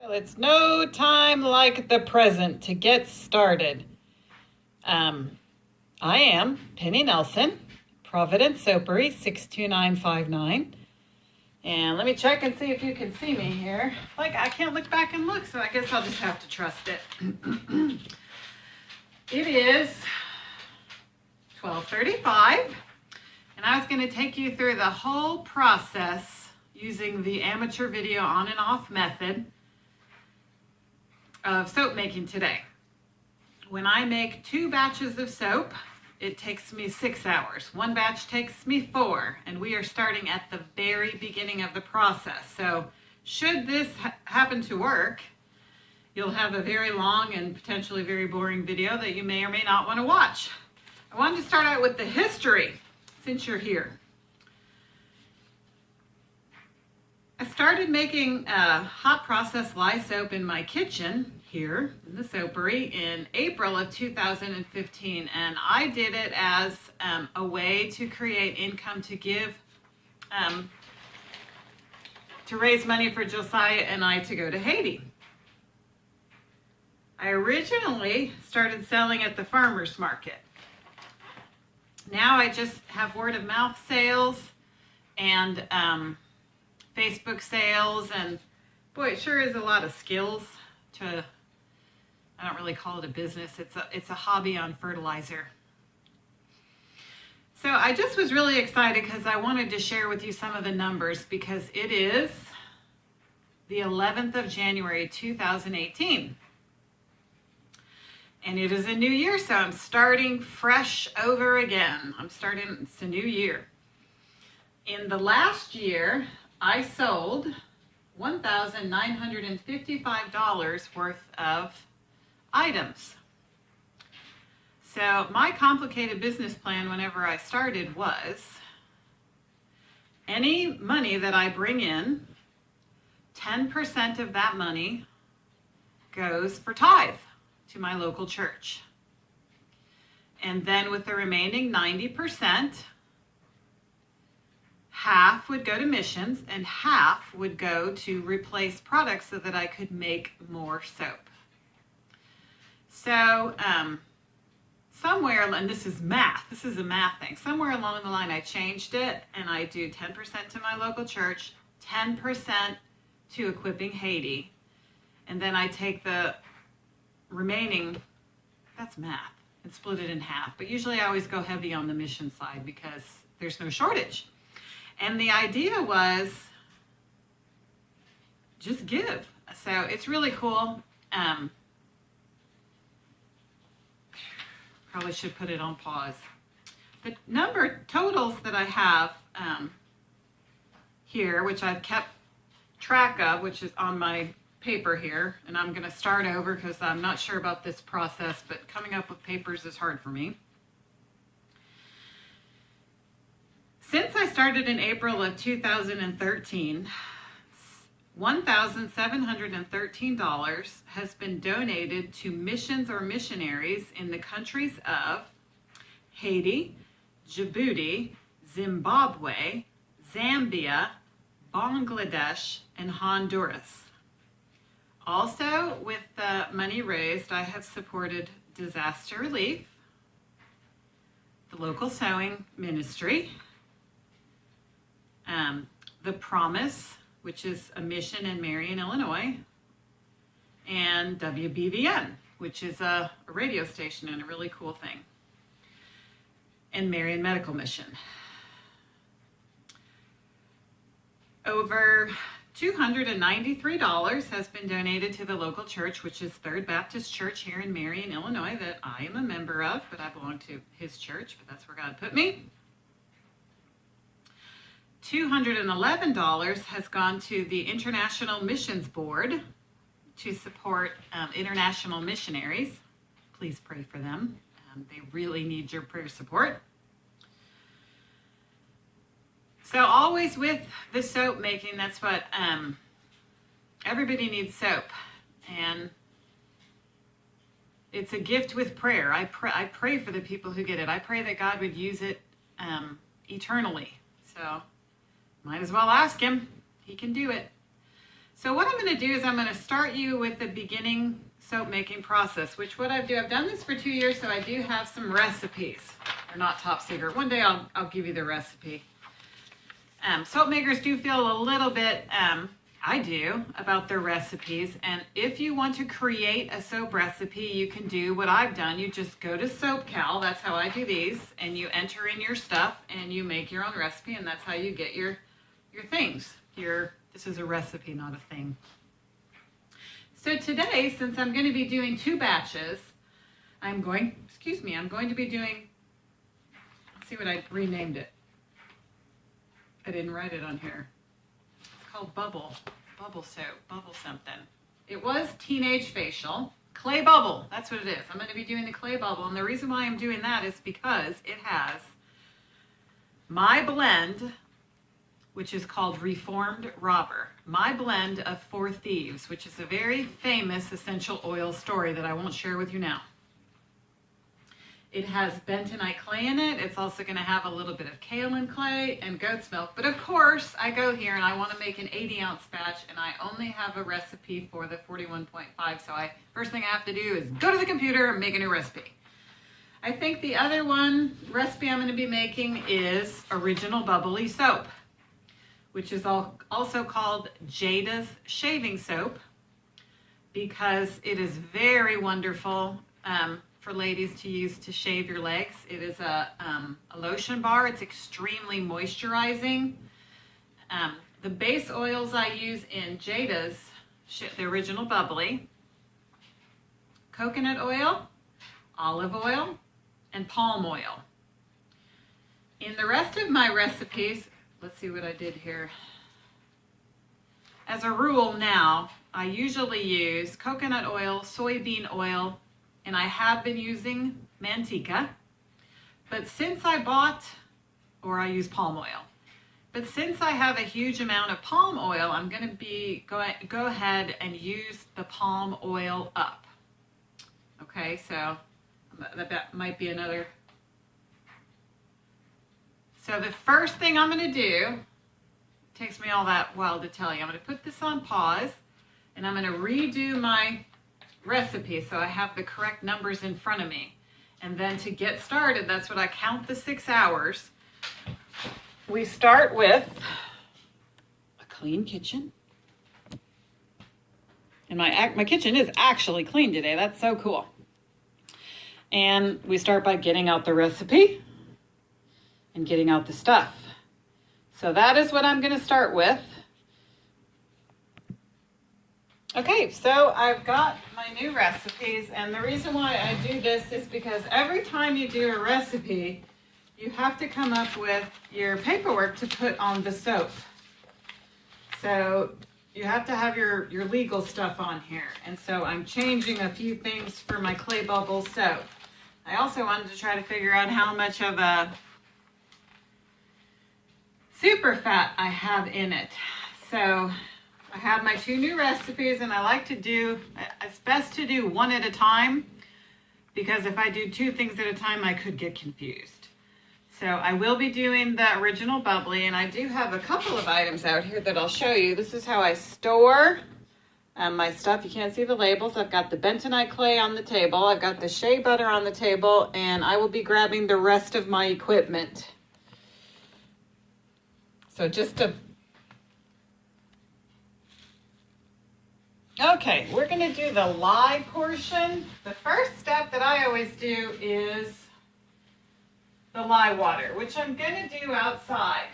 Well, it's no time like the present to get started. I am Penny Nelson, Providence Soapery, 62959. And let me check and see if you can see me here. Like, I can't look back and look, so I guess I'll just have to trust it. It is 12:35, and I was going to take you through the whole process using the amateur video on and off method of soap making today. When I make 2 batches of soap, it takes me 6 hours. 1 batch takes me 4, and we are starting at the very beginning of the process. So should this happen to work, you'll have a very long and potentially very boring video that you may or may not want to watch. I wanted to start out with the history since you're here. I started making hot process lye soap in my kitchen here in the soapery in April of 2015, and I did it as a way to create income to give, to raise money for Josiah and I to go to Haiti. I originally started selling at the farmer's market. Now I just have word of mouth sales and Facebook sales, and boy, it sure is a lot of skills to, I don't really call it a business, it's a hobby on fertilizer. So I just was really excited because I wanted to share with you some of the numbers because it is the 11th of January 2018. And it is a new year, so I'm starting fresh over again. It's a new year. In the last year, I sold $1,955 worth of items. So my complicated business plan whenever I started was any money that I bring in, 10% of that money goes for tithe to my local church. And then with the remaining 90%, half would go to missions and half would go to replace products so that I could make more soap. So somewhere, and this is a math thing, somewhere along the line I changed it and I do 10% to my local church, 10% to Equipping Haiti, and then I take the remaining, that's math, and split it in half. But usually I always go heavy on the mission side because there's no shortage. And the idea was just give. So it's really cool. Probably should put it on pause. The number totals that I have here, which I've kept track of, which is on my paper here, and I'm going to start over because I'm not sure about this process, but coming up with papers is hard for me. Since I started in April of 2013, $1,713 has been donated to missions or missionaries in the countries of Haiti, Djibouti, Zimbabwe, Zambia, Bangladesh, and Honduras. Also, with the money raised, I have supported disaster relief, the local sewing ministry, The Promise, which is a mission in Marion, Illinois, and WBVN, which is a radio station and a really cool thing, and Marion Medical Mission. Over $293 has been donated to the local church, which is Third Baptist Church here in Marion, Illinois, that I am a member of, but I belong to his church, but that's where God put me. $211 has gone to the International Missions Board to support international missionaries. Please pray for them. They really need your prayer support. So always with the soap making, that's what everybody needs soap, and it's a gift with prayer. I pray for the people who get it. I pray that God would use it eternally. So might as well ask him. He can do it. So what I'm going to do is I'm going to start you with the beginning soap making process, which I've done this for 2 years, so I do have some recipes. They're not top secret. One day I'll give you the recipe. Soap makers do feel a little bit, I do, about their recipes. And if you want to create a soap recipe, you can do what I've done. You just go to SoapCal, that's how I do these, and you enter in your stuff and you make your own recipe, and that's how you get your things. This is a recipe, not a thing. So today, since I'm going to be doing 2 batches, I'm going to be doing, let's see what I renamed it. I didn't write it on here. It's called Bubble Soap, Bubble something. It was Teenage Facial. Clay Bubble, that's what it is. I'm going to be doing the Clay Bubble, and the reason why I'm doing that is because it has my blend, which is called Reformed Robber. My blend of 4 Thieves, which is a very famous essential oil story that I won't share with you now. It has bentonite clay in it. It's also going to have a little bit of kaolin clay and goat's milk. But of course, I go here and I want to make an 80-ounce batch, and I only have a recipe for the 41.5. So first thing I have to do is go to the computer and make a new recipe. I think the other recipe I'm going to be making is Original Bubbly Soap, which is also called Jada's Shaving Soap, because it is very wonderful for ladies to use to shave your legs. It is a lotion bar. It's extremely moisturizing. The base oils I use in Jada's, the Original Bubbly: coconut oil, olive oil, and palm oil. In the rest of my recipes, let's see what I did here. As a rule now, I usually use coconut oil, soybean oil, and I have been using manteca. But since I use palm oil. But since I have a huge amount of palm oil, I'm going to go ahead and use the palm oil up. Okay, so that might be another. So the first thing I'm going to do, it takes me all that while to tell you, I'm going to put this on pause, and I'm going to redo my recipe so I have the correct numbers in front of me. And then to get started, that's what I count the 6 hours. We start with a clean kitchen. And my kitchen is actually clean today. That's so cool. And we start by getting out the recipe and getting out the stuff. So that is what I'm going to start with. Okay, so I've got my new recipes, and the reason why I do this is because every time you do a recipe, you have to come up with your paperwork to put on the soap. So you have to have your legal stuff on here. And so I'm changing a few things for my Clay Bubble soap. I also wanted to try to figure out how much of a super fat I have in it. So I have my 2 new recipes, and I like to do, it's best to do one at a time, because if I do 2 things at a time, I could get confused. So I will be doing the Original Bubbly, and I do have a couple of items out here that I'll show you. This is how I store my stuff. You can't see the labels. I've got the bentonite clay on the table. I've got the shea butter on the table, and I will be grabbing the rest of my equipment. So okay, we're going to do the lye portion. The first step that I always do is the lye water, which I'm going to do outside.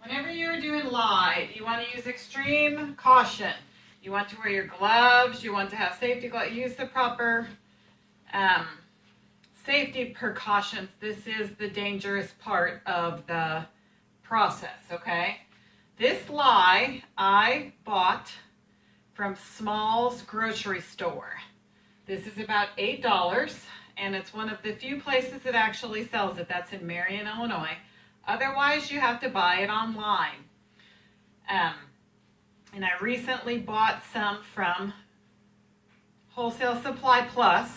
Whenever you're doing lye, you want to use extreme caution. You want to wear your gloves. You want to have safety gloves. Use the proper safety precautions. This is the dangerous part of the process, okay? This lye I bought from Small's grocery store. This is about $8, and it's one of the few places that actually sells it. That's in Marion, Illinois. Otherwise, you have to buy it online. And I recently bought some from Wholesale Supply Plus,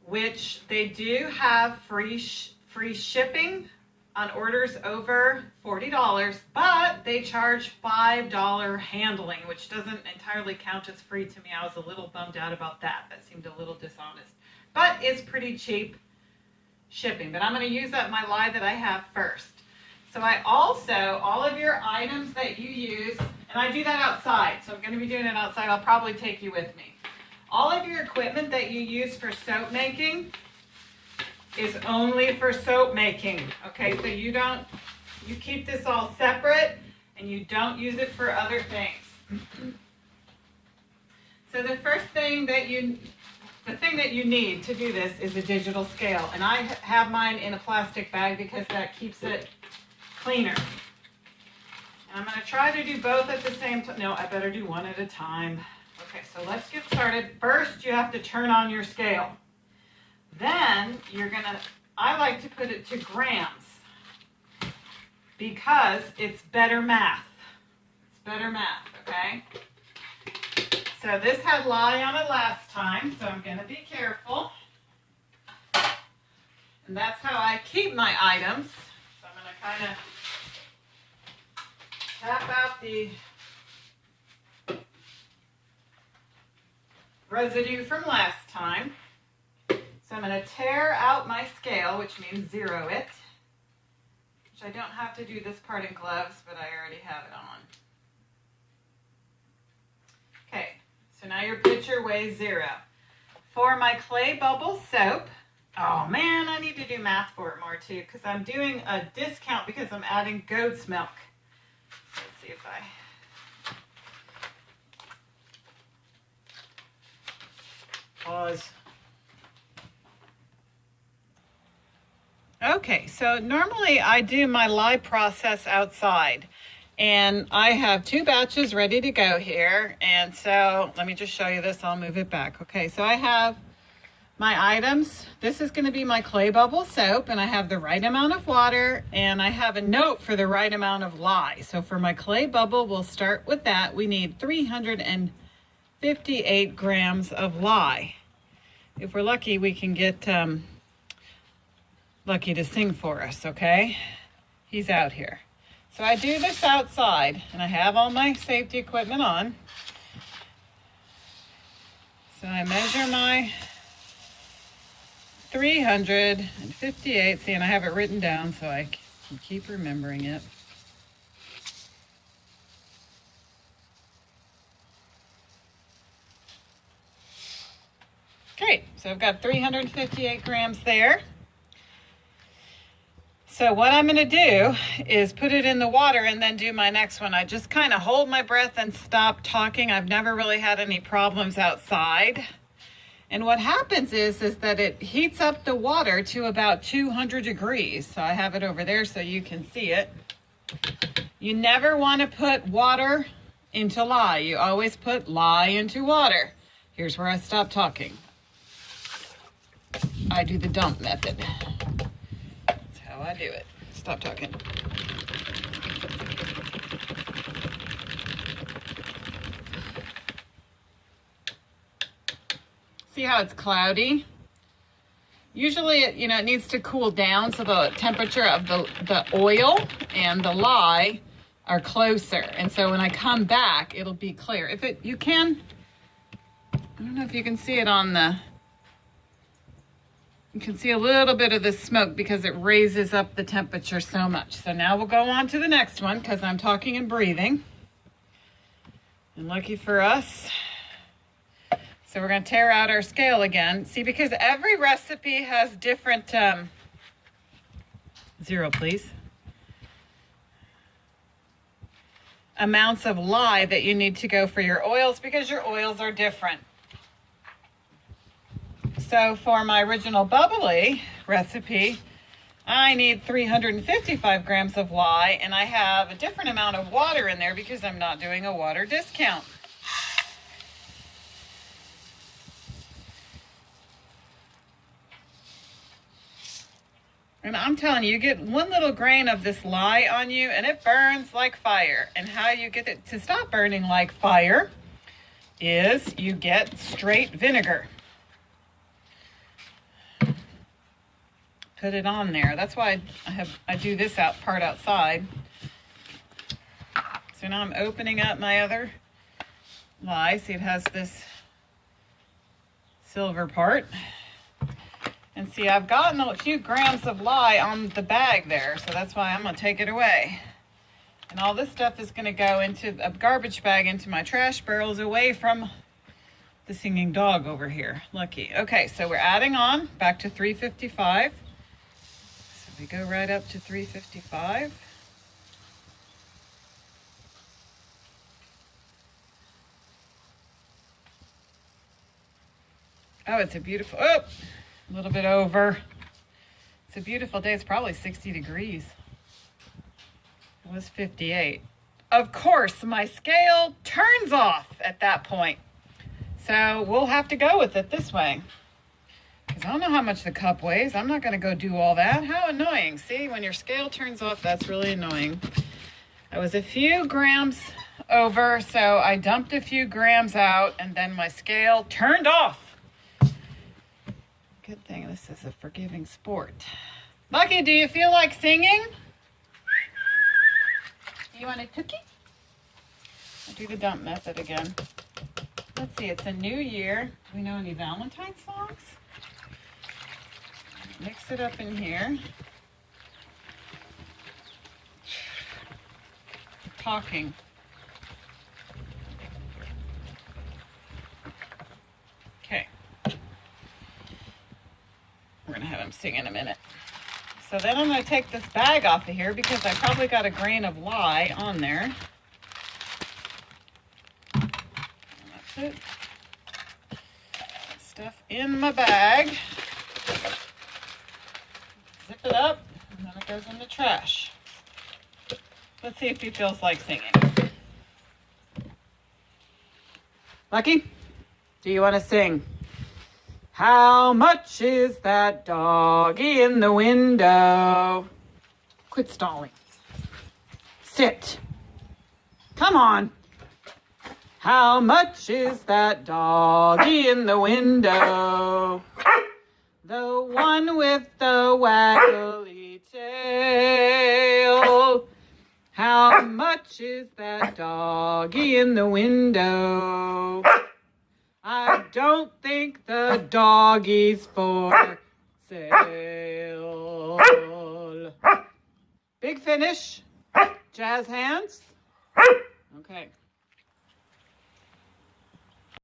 which they do have free shipping on orders over $40, but they charge $5 handling, which doesn't entirely count as free to me. I was a little bummed out about that. That seemed a little dishonest, but it's pretty cheap shipping. But I'm going to use up my lye that I have first. So I also, all of your items that you use, and I do that outside, so I'm going to be doing it outside. I'll probably take you with me. All of your equipment that you use for soap making is only for soap making. Okay, so you keep this all separate and you don't use it for other things. So the first thing that you need to do this is a digital scale. And I have mine in a plastic bag because that keeps it cleaner. And I'm going to try to do both at the same time. No, I better do one at a time. Okay, so let's get started. First, you have to turn on your scale. Then I like to put it to grams because it's better math. It's better math, okay? So this had lye on it last time, so I'm going to be careful. And that's how I keep my items. So I'm going to kind of tap out the residue from last time. So I'm going to tear out my scale, which means zero it, which I don't have to do this part in gloves, but I already have it on. Okay, so now your pitcher weighs 0. For my clay bubble soap, oh man, I need to do math for it more too, because I'm doing a discount because I'm adding goat's milk. Let's see if I... Pause. Okay, so normally I do my lye process outside, and I have 2 batches ready to go here. And so let me just show you this. I'll move it back. Okay, so I have my items. This is going to be my clay bubble soap, and I have the right amount of water, and I have a note for the right amount of lye. So for my clay bubble, we'll start with that. We need 358 grams of lye. If we're lucky, we can get Lucky to sing for us, okay? He's out here. So I do this outside, and I have all my safety equipment on. So I measure my 358, see, and I have it written down so I can keep remembering it. Great, so I've got 358 grams there. So what I'm going to do is put it in the water and then do my next one. I just kind of hold my breath and stop talking. I've never really had any problems outside. And what happens is that it heats up the water to about 200 degrees. So I have it over there so you can see it. You never want to put water into lye. You always put lye into water. Here's where I stop talking. I do the dump method. I do it. Stop talking. See how it's cloudy? Usually, it needs to cool down so the temperature of the oil and the lye are closer. And so when I come back, it'll be clear. I don't know if you can see it on the... You can see a little bit of the smoke because it raises up the temperature so much. So now we'll go on to the next one because I'm talking and breathing. And lucky for us. So we're going to tear out our scale again. See, because every recipe has different... 0, please. Amounts of lye that you need to go for your oils because your oils are different. So for my original bubbly recipe, I need 355 grams of lye, and I have a different amount of water in there because I'm not doing a water discount. And I'm telling you, you get one little grain of this lye on you, and it burns like fire. And how you get it to stop burning like fire is you get straight vinegar. put it on there. That's why I do this part outside. So now I'm opening up my other lye. See, it has this silver part. And see, I've gotten a few grams of lye on the bag there, so that's why I'm going to take it away. And all this stuff is going to go into a garbage bag into my trash barrels away from the singing dog over here. Lucky. Okay, so we're adding on back to 355. So we go right up to 355. Oh, it's a beautiful, a little bit over. It's a beautiful day. It's probably 60 degrees. It was 58. Of course, my scale turns off at that point. So we'll have to go with it this way. Because I don't know how much the cup weighs. I'm not going to go do all that. How annoying. See, when your scale turns off, that's really annoying. I was a few grams over, so I dumped a few grams out, and then my scale turned off. Good thing this is a forgiving sport. Lucky, do you feel like singing? You want a cookie? I'll do the dump method again. Let's see, it's a new year. Do we know any Valentine songs? Mix it up in here. Talking. Okay. We're going to have him sing in a minute. So then I'm going to take this bag off of here because I probably got a grain of lye on there. That's it. Stuff in my bag. Zip it up, and then it goes in the trash. Let's see if he feels like singing. Lucky, do you want to sing? How much is that doggy in the window? Quit stalling. Sit. Come on. How much is that doggy in the window? The one with the waggly tail. How much is that doggy in the window? I don't think the doggy's for sale. Big finish. Jazz hands. Okay.